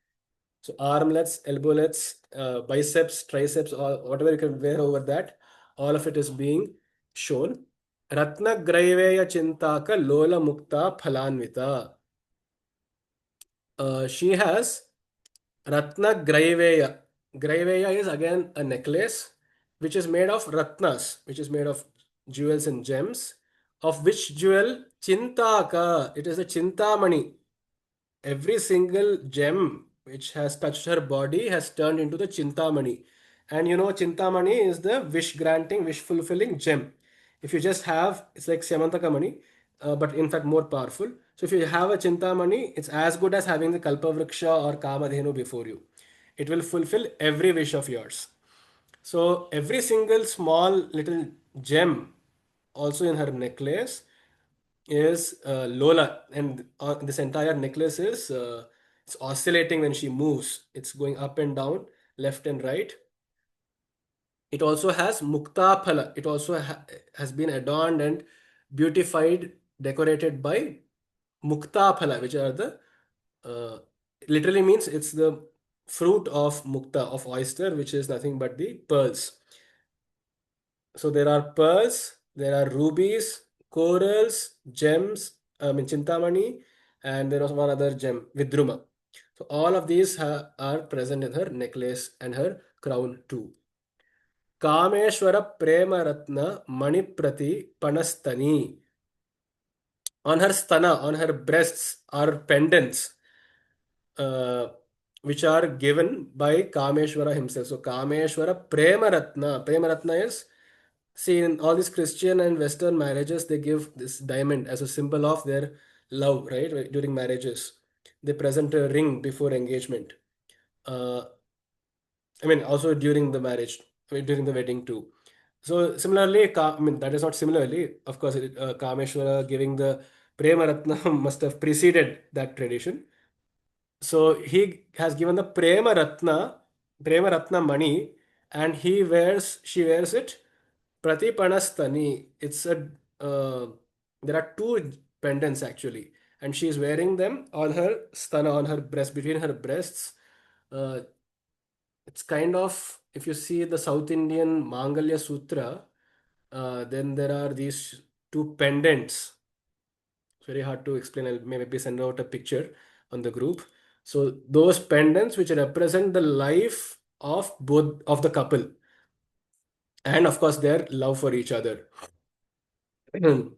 So armlets, elbowlets, biceps, triceps, or whatever you can wear over that, all of it is being shown. Ratna Graiveya Chintaka Lola Mukta Phalanvita. She has Ratna Graiveya. Graiveya is again a necklace which is made of ratnas, which is made of jewels and gems. Of which jewel? Chintaka. It is a Chintamani. Every single gem which has touched her body has turned into the Chintamani. And you know, Chintamani is the wish granting, wish fulfilling gem. If you just have, it's like Syamantakamani, but in fact more powerful. So if you have a Chintamani, it's as good as having the Kalpavriksha or Kamadhenu before you. It will fulfill every wish of yours. So every single small little gem also in her necklace is Lola, and this entire necklace is it's oscillating when she moves. It's going up and down, left and right. It also has Mukta Phala. It also has been adorned and beautified, decorated by Mukta Phala, which are the uh, literally means it's the fruit of Mukta of oyster, which is nothing but the pearls. So there are pearls, there are rubies, corals, gems, I mean Chintamani, and there was one other gem, Vidruma. So all of these are present in her necklace and her crown too. Kameshwara Prema Ratna Maniprati Panastani. On her stana, on her breasts are pendants uh, which are given by Kameshwara himself. So Kameshwara Prema Ratna. Prema Ratna is, see, in all these Christian and Western marriages, they give this diamond as a symbol of their love, right? During marriages, they present a ring before engagement. Uh, I mean, also during the marriage, I mean, during the wedding too. So similarly, I mean, that is not similarly. Of course, Kameshwara giving the Prema Ratna must have preceded that tradition. So he has given the Prema Ratna Mani, and she wears it Pratipanastani. It's a there are two pendants actually, and she is wearing them on her stana, on her breast, between her breasts. Uh, it's kind of, if you see the South Indian Mangalya Sutra, then there are these two pendants. It's very hard to explain. I'll maybe send out a picture on the group. So those pendants which represent the life of both of the couple, and of course their love for each other. The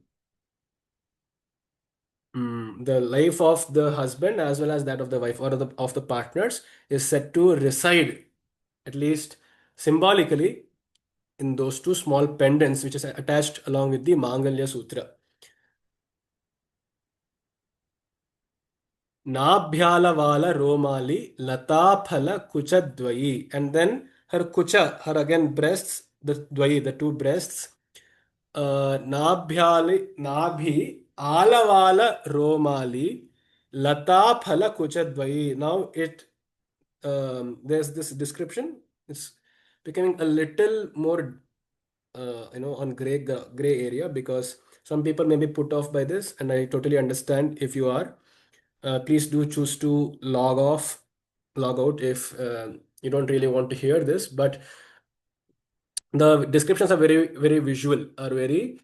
life of the husband as well as that of the wife or of the partners is said to reside, at least symbolically, in those two small pendants which is attached along with the Mangalya Sutra. Nabhyalavala Romali Lataphala Kuchadvayi. And then her kucha, her again breasts, the dvayi, the two breasts. Nabhi Alavala Romali Lataphala Kuchadvayi. Now there's this description. It's becoming a little more on gray area, because some people may be put off by this, and I totally understand. If you are, please do choose to log out if you don't really want to hear this. But the descriptions are very visual, are very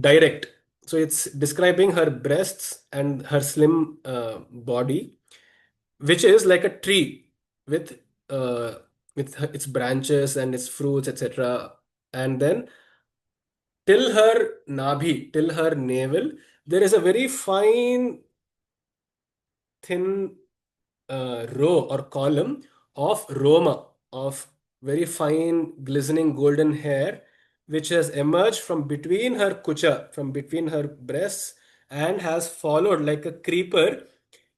direct. So it's describing her breasts and her slim body, which is like a tree with uh, its branches and its fruits, etc. And then till her navel, there is a very fine, thin row or column of Roma, of very fine, glistening golden hair, which has emerged from between her kucha, from between her breasts, and has followed like a creeper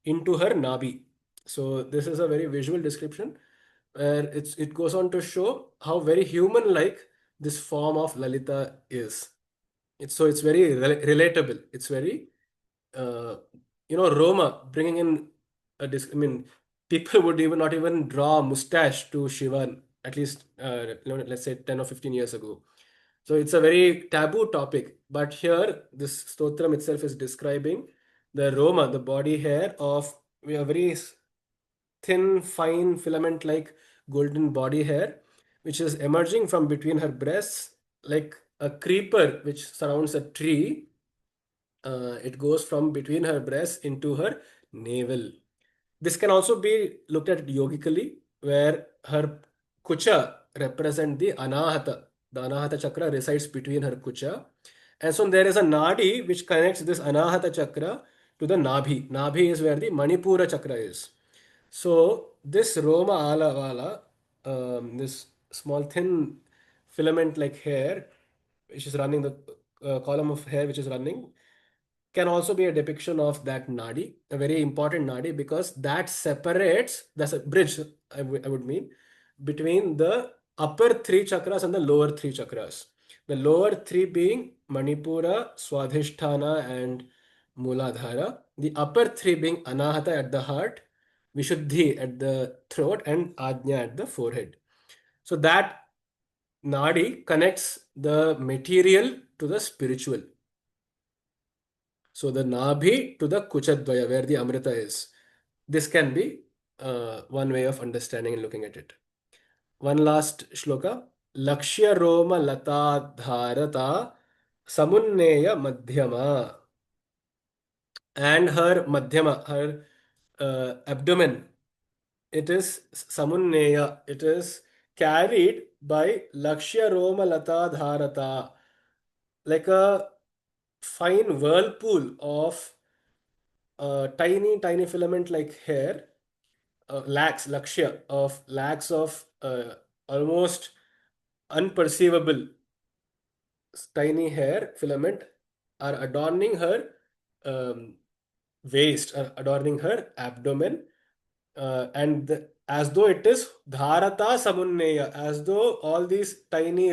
into her nabi. So this is a very visual description where it goes on to show how very human-like this form of Lalita is. It's very relatable. It's very uh, Roma bringing in I mean, people would even not even draw a mustache to Shiva, at least let's say 10 or 15 years ago. So it's a very taboo topic. But here, this stotram itself is describing the Roma, the body hair of a very thin, fine, filament-like golden body hair, which is emerging from between her breasts like a creeper which surrounds a tree. It goes from between her breasts into her navel. This can also be looked at yogically, where her kucha represent the anahata. The anahata chakra resides between her kucha. And so there is a nadi which connects this anahata chakra to the nabhi. Nabhi is where the manipura chakra is. So this Roma ala vala, this small thin filament like hair, which is running the column of hair which is running, can also be a depiction of that nadi, a very important nadi, because that separates, that's a bridge, I would mean, between the upper three chakras and the lower three chakras. The lower three being Manipura, Swadhisthana, and Muladhara. The upper three being Anahata at the heart, Vishuddhi at the throat, and Ajna at the forehead. So that nadi connects the material to the spiritual. So the Nabhi to the Kuchadvaya, where the Amrita is. This can be one way of understanding and looking at it. One last shloka. Lakshya Roma Lata Dharata Samunneya Madhyama. And her Madhyama, her abdomen, it is Samunneya. It is carried by Lakshya Roma Lata Dharata, like a fine whirlpool of tiny, tiny filament like hair, lakshya of lakhs of almost unperceivable tiny hair filament are adorning her um, waist, are adorning her abdomen, as though it is dharata samunneya, as though all these tiny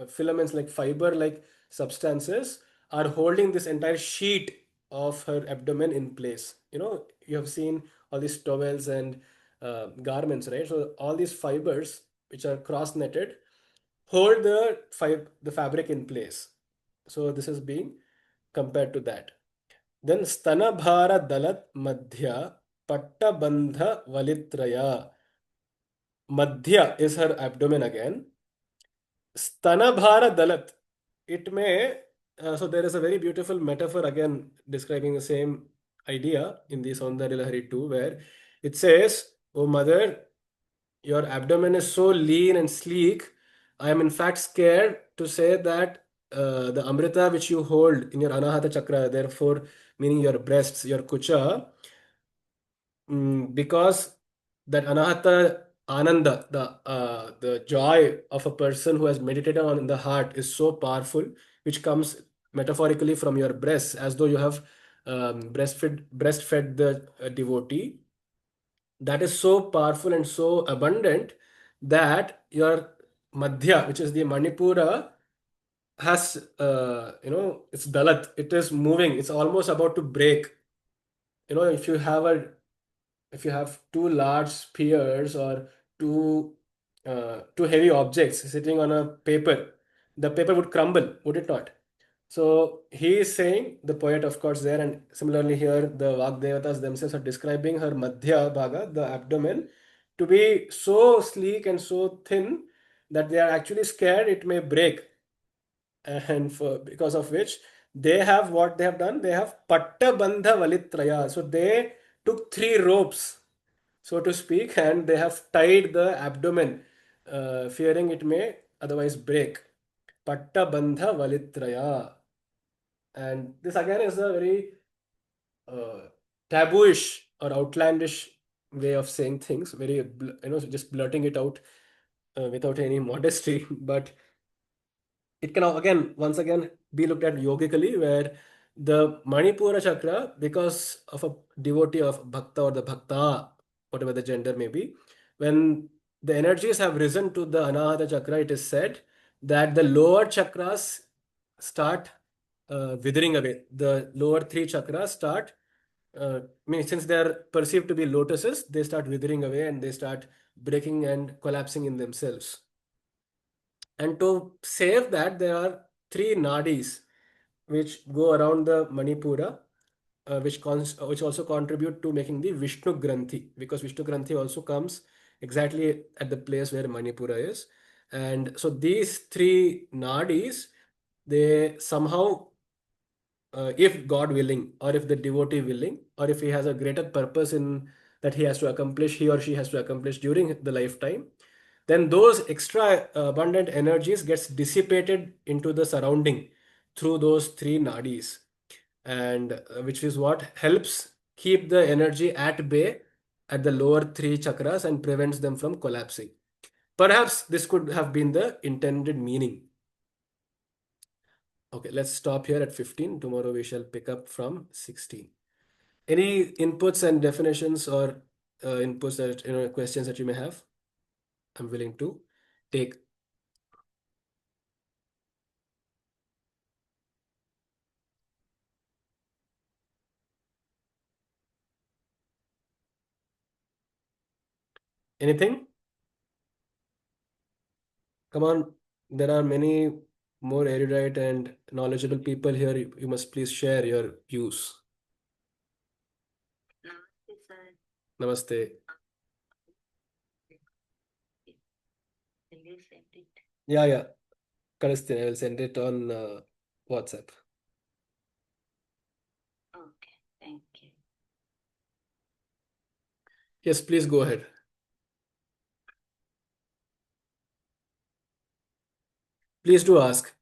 filaments like fiber like substances are holding this entire sheet of her abdomen in place. You have seen all these towels and garments, right? So all these fibers which are cross netted hold the fabric in place. So this is being compared to that. Then Stanabhara Dalat Madhya Pattabandha Valitraya. Madhya is her abdomen again. Stanabhara Dalat. It may, so there is a very beautiful metaphor again describing the same idea in the Saundarya Lahari too, where it says, "O mother, your abdomen is so lean and sleek. I am in fact scared to say that the Amrita which you hold in your Anahata Chakra, therefore meaning your breasts, your kucha, because that Anahata Ananda, the joy of a person who has meditated on the heart is so powerful, which comes metaphorically from your breasts, as though you have breastfed the devotee. That is so powerful and so abundant that your Madhya, which is the Manipura, has it's dalat. It is moving. It's almost about to break. If you have two large spheres or two heavy objects sitting on a paper, the paper would crumble, would it not? So he is saying, the poet, of course, there, and similarly here, the Vagdevatas themselves are describing her Madhya Bhaga, the abdomen, to be so sleek and so thin that they are actually scared it may break. And because of which they have what they have done, they have Patta Bandha Valitraya. So they took three ropes, so to speak, and they have tied the abdomen, fearing it may otherwise break. Patta Bandha Valitraya. And this again is a very uh, tabooish or outlandish way of saying things, very, just blurting it out without any modesty. But it can again, once again, be looked at yogically, where the Manipura chakra, because of a devotee of Bhakta or the Bhakta, whatever the gender may be, when the energies have risen to the Anahata chakra, it is said that the lower chakras start withering away. The lower three chakras start, since they are perceived to be lotuses, they start withering away and they start breaking and collapsing in themselves. And to save that, there are three nadis which go around the Manipura, which also contribute to making the Vishnu Granthi, because Vishnu Granthi also comes exactly at the place where Manipura is. And so these three nadis, they somehow if God willing, or if the devotee willing, or if he has a greater purpose in that he has to accomplish, he or she has to accomplish during the lifetime, then those extra abundant energies gets dissipated into the surrounding through those three nadis, and which is what helps keep the energy at bay at the lower three chakras and prevents them from collapsing. Perhaps this could have been the intended meaning. Okay, let's stop here at 15. Tomorrow we shall pick up from 16. Any inputs and definitions or inputs that, questions that you may have? I'm willing to take. Anything? Come on. There are many more erudite and knowledgeable people here. You must please share your views. Namaste, sir. Namaste. Will you send it? Yeah, yeah. Kalistine, I will send it on WhatsApp. Okay, thank you. Yes, please go ahead. Please do ask.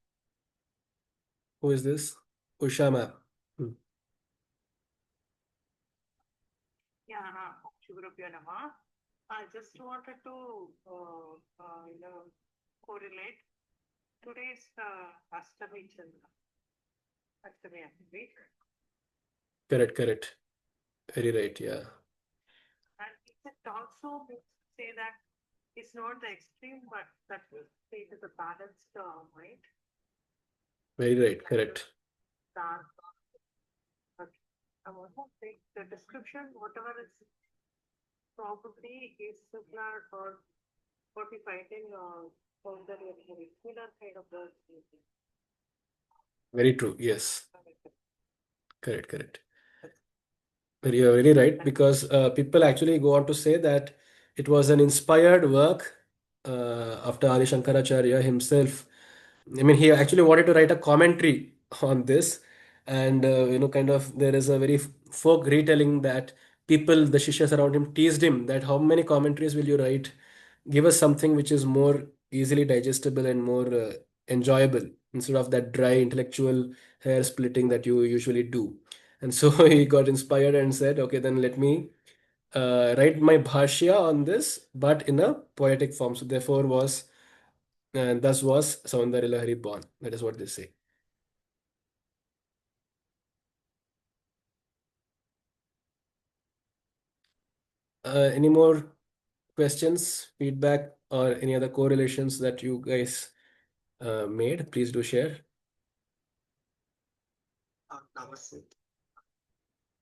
Who is this? Usha ma'am. Hmm. Yeah, Shivrupiya Nama. I just wanted to, correlate today's Ashtami Chandra. Ashtami, I think. Correct, correct. Very right, yeah. And it also makes say that it's not the extreme, but that it is a balanced mind. Very right, correct. Dark. But I want to say the description, whatever is probably is similar or 45 in further similar kind of the Very true. Yes. Correct, correct. You're very right, because people actually go on to say that it was an inspired work after Adi Shankaracharya himself. I mean, he actually wanted to write a commentary on this, and kind of there is a very folk retelling that people, the Shishyas around him, teased him that how many commentaries will you write? Give us something which is more easily digestible and more enjoyable instead of that dry intellectual hair splitting that you usually do. And so he got inspired and said, okay, then let me write my bhashya on this, but in a poetic form. So therefore was, and thus was Saundarya Lahari born. That is what they say. Any more questions, feedback, or any other correlations that you guys made? Please do share. Namaste.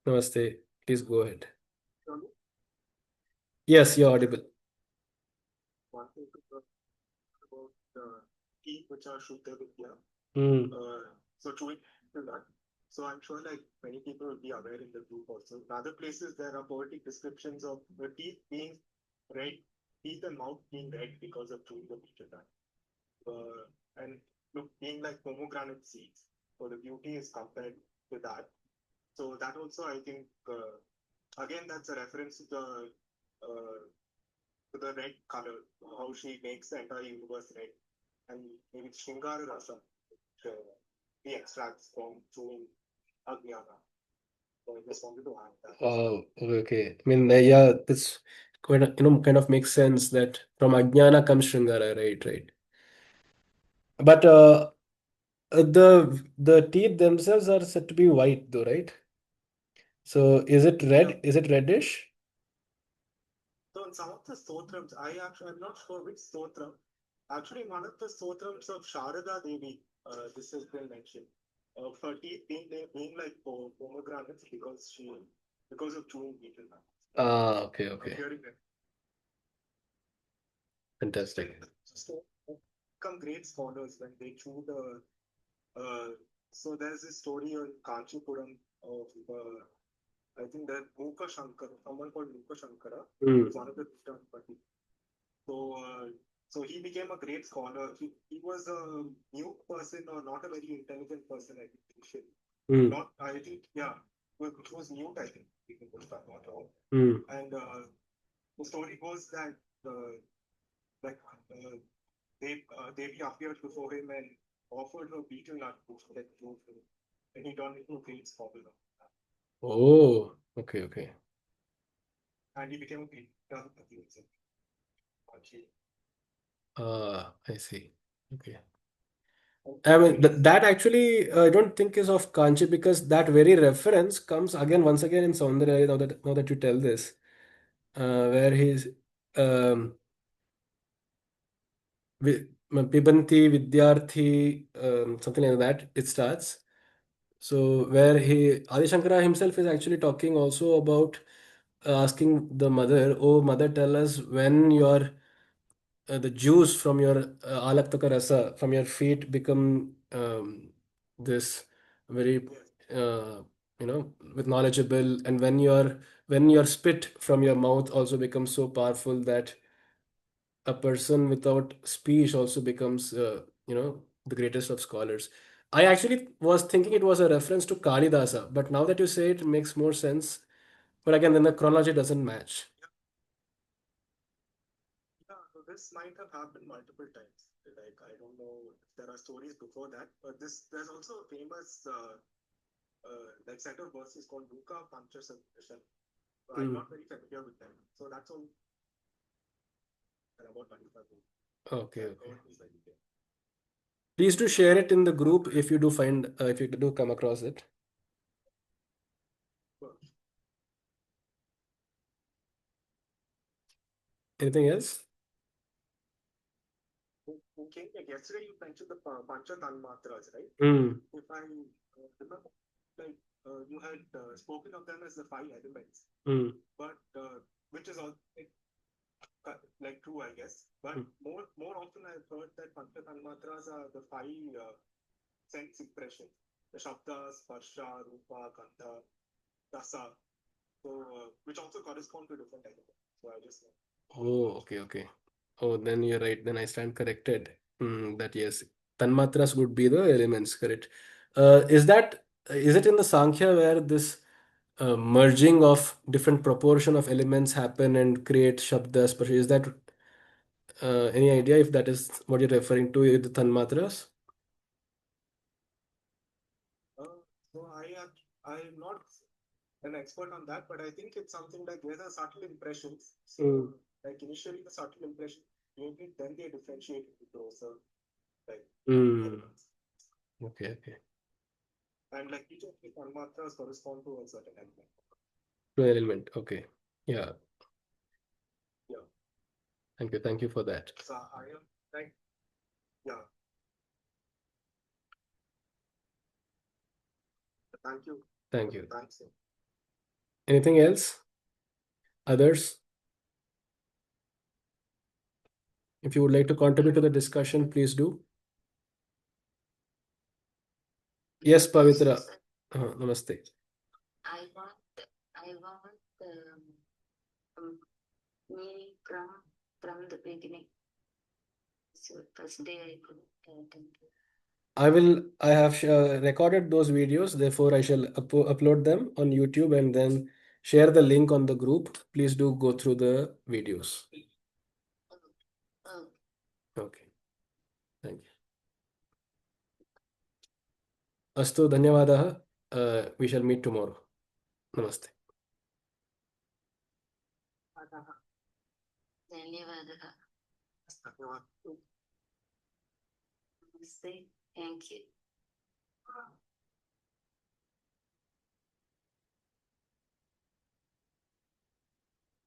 Namaste. Please go ahead. Yes, you're audible. Wanted to talk about key which are Shuddha Vidya. Hmm. So to that. So I'm sure like many people will be aware in the group also. In other places there are poetic descriptions of the teeth being red, teeth and mouth being red because of chewing the Vidya. And look being like pomegranate seeds. So the beauty is compared to that. So that also I think again that's a reference to the red color, how she makes the entire universe red, and maybe Shingara Rasa, which he extracts from chewing Ajnana. So I just wanted to add that. Oh, okay. I mean, yeah, this kind of makes sense that from Ajnana comes Shringara, right, right. But the teeth themselves are said to be white, though, right? So is it Yeah. red? Is it reddish? So in some of the stotrams, I'm not sure which stotram. Actually, in one of the stotrams of Sharada Devi, this has been mentioned. Her teeth being like pomegranates because of chewing betel nut. Ah, okay, okay. Hearing that. Fantastic. So become great scholars when they chew the. So there's this story in Kanchipuram of I think that Mukha Shankara, someone called Mukha Shankara, Hmm. was one of the Pati. So so he became a great scholar. He was a mute person or not a very intelligent person, I think initially. Mm. Not, I think, yeah, it was mute, I think, if I'm not wrong. Mm. And the story goes that like Devi appeared before him and offered her beetle nut to get food, and he turned into a great scholar. Oh, okay, okay. And he became a great I see. Okay. I mean, that actually I don't think is of Kanchi because that very reference comes again once again in Saundarya. Now that you tell this, where he's um, Pibanti Vidyarthi, something like that. It starts. So where Adi Shankara himself is actually talking also about asking the mother, "Oh mother, tell us when your the juice from your alaktaka rasa from your feet become this very uh, with knowledgeable, and when your spit from your mouth also becomes so powerful that a person without speech also becomes the greatest of scholars." I actually was thinking it was a reference to Kalidasa, but now that you say it, it makes more sense. But again, then the chronology doesn't match. Yeah, so this might have happened multiple times. Like, I don't know if there are stories before that, but there's also a famous like set of verses called Luka Pancha Sanskritam. So I'm Mm. not very familiar with them. So that's all about 25 minutes. Okay, That okay. is like, yeah. Please do share it in the group if you do find if you do come across it. Sure. Anything else? Okay, like yesterday you mentioned the Pancha Tanmatras, right? Mm. If I remember, like you had spoken of them as the five elements, Mm. but which is all like true, I guess. But Mm. more often I've heard that Pancha Tanmatras are the five sense impressions: the Shabda, Sparsha, Rupa, Gandha, Rasa. So which also correspond to different elements. So I just Oh, okay, okay. Oh, then you're right. Then I stand corrected. That yes, tanmatras would be the elements, correct? Is it in the Sankhya where this merging of different proportion of elements happen and create shabdas? But is that any idea if that is what you're referring to, the tanmatras? so I'm not an expert on that, but I think it's something like there's a subtle impressions. So like initially the subtle impression, maybe then they differentiate into those like Mm. elements. Okay, okay. And like each of the tanmatras correspond to a certain element. To an element. Okay. Yeah. Yeah. Thank you for that. So I am like, yeah. Thank you. Thank you. Thanks. Anything else? Others? If you would like to contribute to the discussion, please do. Yes, Pavitra. Namaste. I want me from the beginning. So first day I couldn't attend. I have recorded those videos, therefore I shall upload them on YouTube and then share the link on the group. Please do go through the videos. Oh, Okay. Thank you. Astu, dhanyavadah. We shall meet tomorrow. Namaste. ಧನ್ಯವಾದः. धन्यवाद. Namaste. Thank you.